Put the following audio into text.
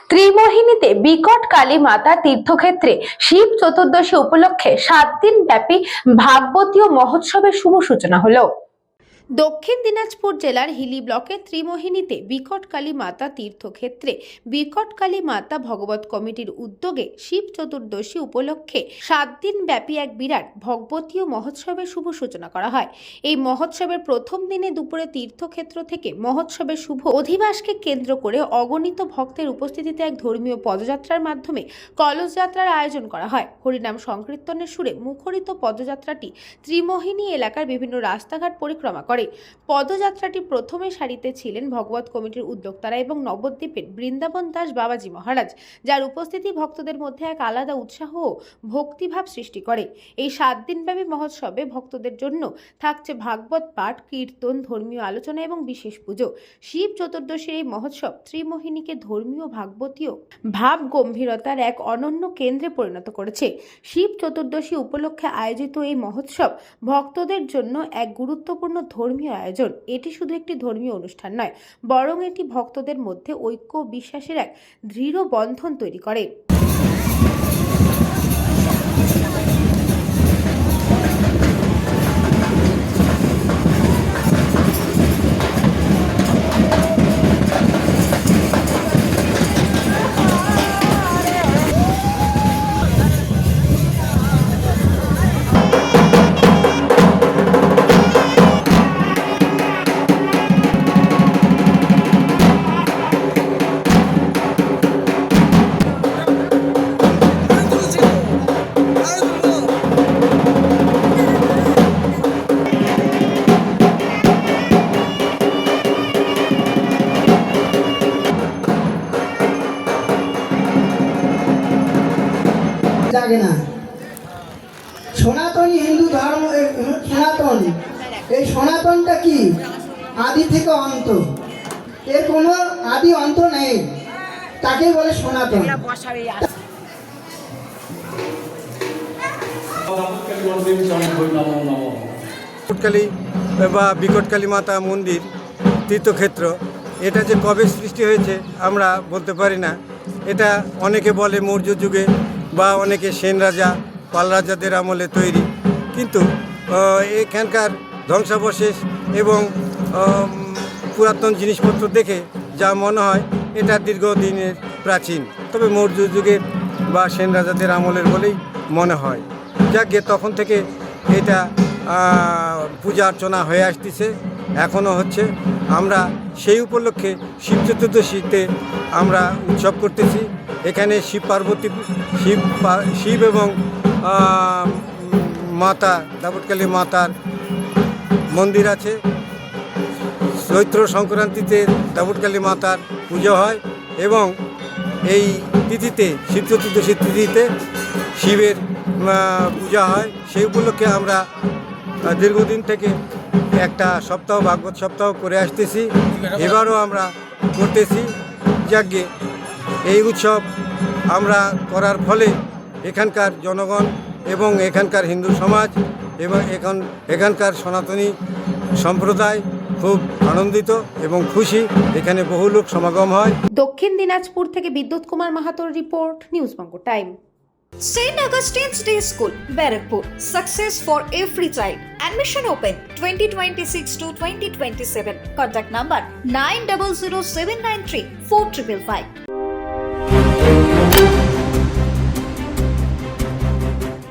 ত্রিমোহিনীতে বিকট কালী মাতা তীর্থক্ষেত্রে শিব চতুর্দশী উপলক্ষে 7 দিন ব্যাপী ভাগবতীয় মহোৎসবের শুভ সূচনা হলো। দক্ষিণ দিনাজপুর জেলার হিলি ব্লকের ত্রিমোহিনীতে বিকট কালী মাতা তীর্থক্ষেত্রে বিকট কালী মাতা ভগবত কমিটির উদ্যোগে শিব চতুর্দশী উপলক্ষে 7 দিন ব্যাপী এক বিরাট ভগবতীয় মহোৎসবের শুভ সূচনা করা হয়। এই মহোৎসবের প্রথম দিনে দুপুরে তীর্থক্ষেত্র থেকে মহোৎসবের শুভ অধিবাসকে কেন্দ্র করে অগণিত ভক্তের উপস্থিতিতে এক ধর্মীয় পদযাত্রার মাধ্যমে কলস যাত্রার আয়োজন করা হয়। হরিনাম সংকীর্তনের সুরে মুখরিত পদযাত্রাটি ত্রিমোহিনী এলাকার বিভিন্ন রাস্তাঘাট পরিক্রমা করে। পদযাত্রাটি প্রথমে সারিতে ছিলেন ভগবত কমিটির উদ্যোক্তারা এবং নবদ্বীপের বৃন্দাবন দাস বাবাজি মহারাজ, যার উপস্থিতি ভক্তদের মধ্যে এক আলাদা উৎসাহ ও ভক্তিভাব সৃষ্টি করে। এই 7 দিনব্যাপী মহোৎসবে ভক্তদের জন্য থাকছে ভাগবত পাঠ, কীর্তন, ধর্মীয় আলোচনা এবং বিশেষ পুজো। শিব চতুর্দশীর এই মহোৎসব ত্রিমোহিনীকে ধর্মীয় ভাগবতীয় ভাব গম্ভীরতার এক অনন্য কেন্দ্রে পরিণত করেছে। শিব চতুর্দশী উপলক্ষে আয়োজিত এই মহোৎসব ভক্তদের জন্য এক গুরুত্বপূর্ণ ধর্মীয় আয়োজন। এটি শুধু একটি ধর্মীয় অনুষ্ঠান নয়, বরং এটি ভক্তদের মধ্যে ঐক্য ও বিশ্বাসের এক দৃঢ় বন্ধন তৈরি করে। জাগে না। সনাতনী হিন্দু ধর্ম, সনাতন, এই সনাতনটা কি? আদি থেকে অন্ত, এর কোনো আদি অন্ত নেই, তাকেই বলে সনাতন। বিকটকালী বা বিকটকালী মাতা মন্দির তীর্থক্ষেত্র, এটা যে কবে সৃষ্টি হয়েছে আমরা বলতে পারি না। এটা অনেকে বলে মৌর্য যুগে বা অনেকে সেন রাজা, পাল রাজাদের আমলে তৈরি, কিন্তু এখানকার ধ্বংসাবশেষ এবং পুরাতন জিনিসপত্র দেখে যা মনে হয় এটা দীর্ঘদিনের প্রাচীন, তবে মৌর্য যুগের বা সেন রাজাদের আমলের বলেই মনে হয়। যাকে তখন থেকে এটা পূজা অর্চনা হয়ে আসতেছে, এখনও হচ্ছে। আমরা সেই উপলক্ষে শিব চতুর্দশীতে আমরা উৎসব করতেছি। এখানে শিব পার্বতী, শিব এবং মাতা দাবটকালী মাতার মন্দির আছে। চৈত্র সংক্রান্তিতে দাবটকালী মাতার পুজো হয় এবং এই তিথিতে শিব চতুর্দশীর তিথিতে শিবের পূজা হয়। সেই উপলক্ষে আমরা দীর্ঘদিন থেকে একটা সপ্তাহ, ভাগবত সপ্তাহ করে আসতেছি, এবারও আমরা করতেছি। যাকে এই উৎসব আমরা করার ফলে এখানকার জনগণ এবং এখানকার হিন্দু সমাজ এবং এখানকার সনাতনী সম্প্রদায় খুব আনন্দিত এবং খুশি। এখানে বহু লোক সমাগম হয়। দক্ষিণ দিনাজপুর থেকে বিদ্যুৎ Kumar মাহাতোর report, news Banga time. St. Augustine's Day School, Barakpur. Success for every child. Admission open 2026 to 2027. Contact number 900793 4555.